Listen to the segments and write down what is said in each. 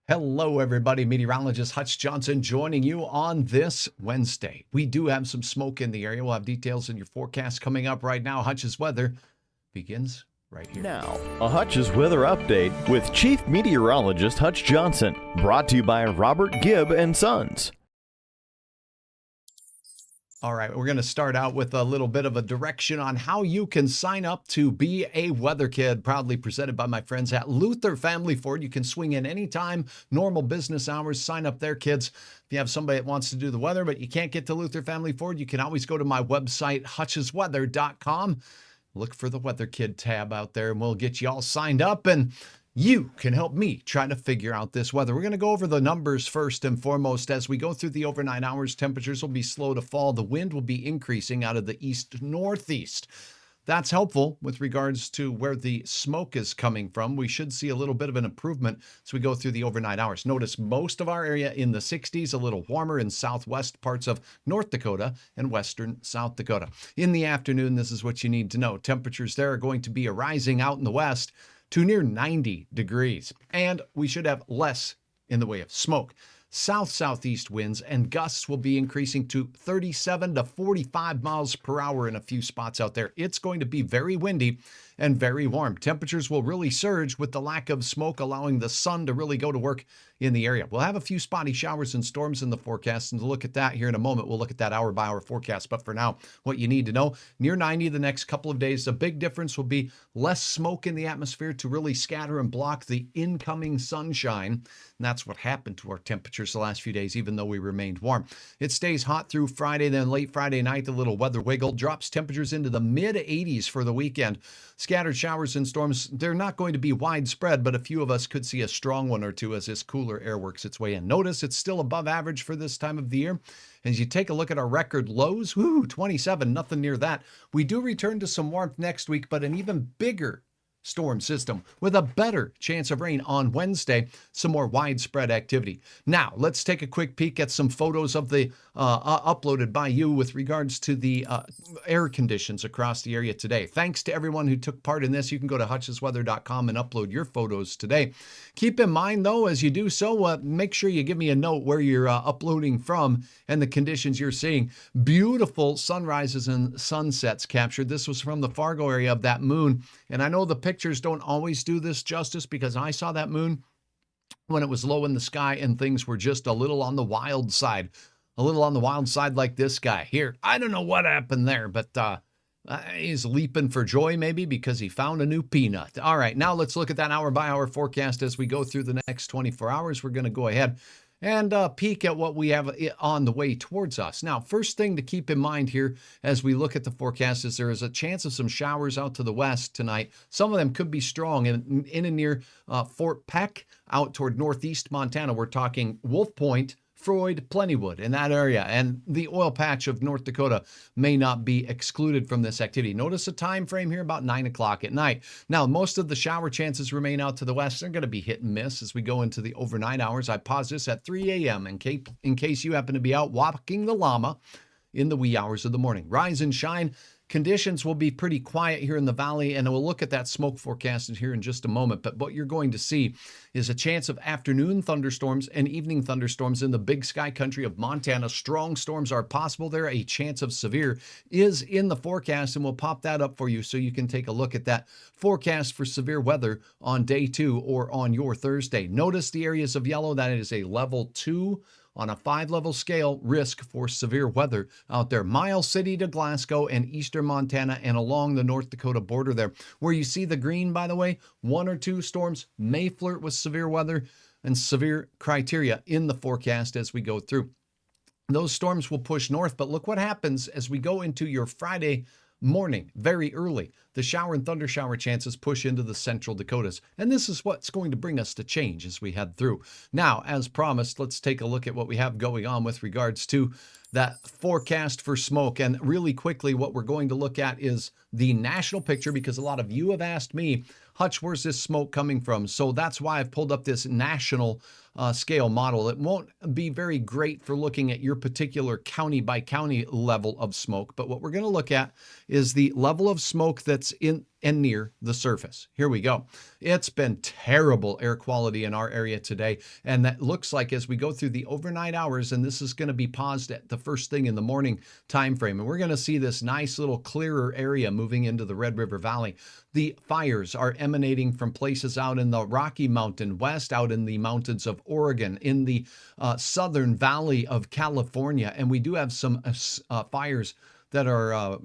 Hello, everybody. Meteorologist Hutch Johnson joining you on this Wednesday. We do have some smoke in the area. We'll have details in your forecast coming up right now. Hutch's weather begins right here. Now, a Hutch's weather update with Chief Meteorologist Hutch Johnson, brought to you by Robert Gibb and Sons. All right, we're going to start out with a little bit of a direction on how you can sign up to be a weather kid, proudly presented by my friends at Luther Family Ford. You can swing in anytime, normal business hours, sign up there, kids. If you have somebody that wants to do the weather, but you can't get to Luther Family Ford, you can always go to my website, hutchesweather.com. Look for the Weather Kid tab out there, and we'll get you all signed up, and you can help me try to figure out this weather. We're going to go over the numbers first and foremost. As we go through the overnight hours, temperatures will be slow to fall. The wind will be increasing out of the east-northeast. That's helpful with regards to where the smoke is coming from. We should see a little bit of an improvement as we go through the overnight hours. Notice most of our area in the 60s, a little warmer in southwest parts of North Dakota and western South Dakota. In the afternoon, this is what you need to know. Temperatures there are going to be rising out in the west to near 90 degrees. And we should have less in the way of smoke. South-southeast winds and gusts will be increasing to 37 to 45 miles per hour in a few spots out there. It's going to be very windy and very warm. Temperatures will really surge with the lack of smoke, allowing the sun to really go to work in the area. We'll have a few spotty showers and storms in the forecast, and to look at that here in a moment, we'll look at that hour-by-hour forecast. But for now, what you need to know, near 90 the next couple of days. The big difference will be less smoke in the atmosphere to really scatter and block the incoming sunshine. And that's what happened to our temperatures the last few days, even though we remained warm. It stays hot through Friday, then late Friday night, the little weather wiggle drops temperatures into the mid-80s for the weekend. Scattered showers and storms, they're not going to be widespread, but a few of us could see a strong one or two as this cooler air works its way in. Notice it's still above average for this time of the year. As you take a look at our record lows, 27, nothing near that. We do return to some warmth next week, but an even bigger storm system with a better chance of rain on Wednesday, some more widespread activity. Now, let's take a quick peek at some photos of the uploaded by you with regards to the air conditions across the area today. Thanks to everyone who took part in this. You can go to hutchesweather.com and upload your photos today. Keep in mind, though, as you do so, make sure you give me a note where you're uploading from and the conditions you're seeing. Beautiful sunrises and sunsets captured. This was from the Fargo area of that moon, and I know the pictures don't always do this justice because I saw that moon when it was low in the sky and things were just a little on the wild side. A little on the wild side like this guy here. I don't know what happened there, but he's leaping for joy maybe because he found a new peanut. All right, now let's look at that hour-by-hour forecast as we go through the next 24 hours. We're going to go ahead and peek at what we have on the way towards us. Now, first thing to keep in mind here as we look at the forecast is there is a chance of some showers out to the west tonight. Some of them could be strong in and near Fort Peck out toward northeast Montana. We're talking Wolf Point, Freud, Plentywood in that area, and the oil patch of North Dakota may not be excluded from this activity. Notice a time frame here about 9 o'clock at night. Now, most of the shower chances remain out to the west. They're going to be hit and miss as we go into the overnight hours. I pause this at 3 a.m. in case you happen to be out walking the llama in the wee hours of the morning. Rise and shine. Conditions will be pretty quiet here in the valley, and we'll look at that smoke forecast here in just a moment. But what you're going to see is a chance of afternoon thunderstorms and evening thunderstorms in the big sky country of Montana. Strong storms are possible there. A chance of severe is in the forecast, and we'll pop that up for you so you can take a look at that forecast for severe weather on day 2 or on your Thursday. Notice the areas of yellow. That is a level 2 on a 5-level scale risk for severe weather out there. Miles City to Glasgow and eastern Montana and along the North Dakota border there. Where you see the green, by the way, 1 or 2 storms may flirt with severe weather and severe criteria in the forecast as we go through. Those storms will push north, but look what happens as we go into your Friday morning, very early. The shower and thunder shower chances push into the central Dakotas. And this is what's going to bring us to change as we head through. Now, as promised, let's take a look at what we have going on with regards to that forecast for smoke. And really quickly, what we're going to look at is the national picture, because a lot of you have asked me, Hutch, where's this smoke coming from? So that's why I've pulled up this national scale model. It won't be very great for looking at your particular county by county level of smoke, but what we're going to look at is the level of smoke that's in and near the surface. Here we go. It's been terrible air quality in our area today, and that looks like as we go through the overnight hours, and this is going to be paused at the first thing in the morning time frame, and we're going to see this nice little clearer area moving into the Red River Valley. The fires are emanating from places out in the Rocky Mountain West, out in the mountains of Oregon, in the southern valley of California, and we do have some fires that are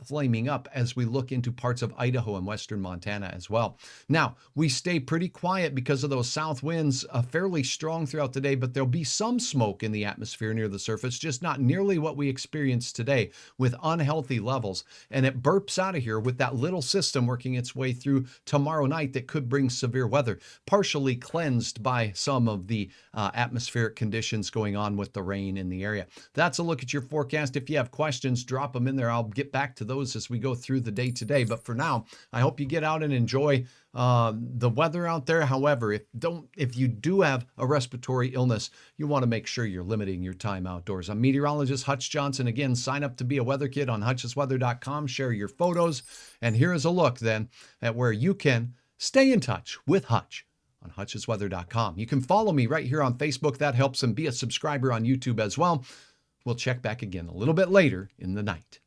flaming up as we look into parts of Idaho and western Montana as well. Now, we stay pretty quiet because of those south winds, fairly strong throughout the day, but there'll be some smoke in the atmosphere near the surface, just not nearly what we experienced today with unhealthy levels. And it burps out of here with that little system working its way through tomorrow night that could bring severe weather, partially cleansed by some of the atmospheric conditions going on with the rain in the area. That's a look at your forecast. If you have questions, drop them in there. I'll get back to those as we go through the day today. But for now, I hope you get out and enjoy the weather out there. However, if you do have a respiratory illness, you want to make sure you're limiting your time outdoors. I'm meteorologist Hutch Johnson. Again, sign up to be a weather kid on hutchesweather.com. Share your photos. And here is a look then at where you can stay in touch with Hutch on hutchesweather.com. You can follow me right here on Facebook. That helps, and be a subscriber on YouTube as well. We'll check back again a little bit later in the night.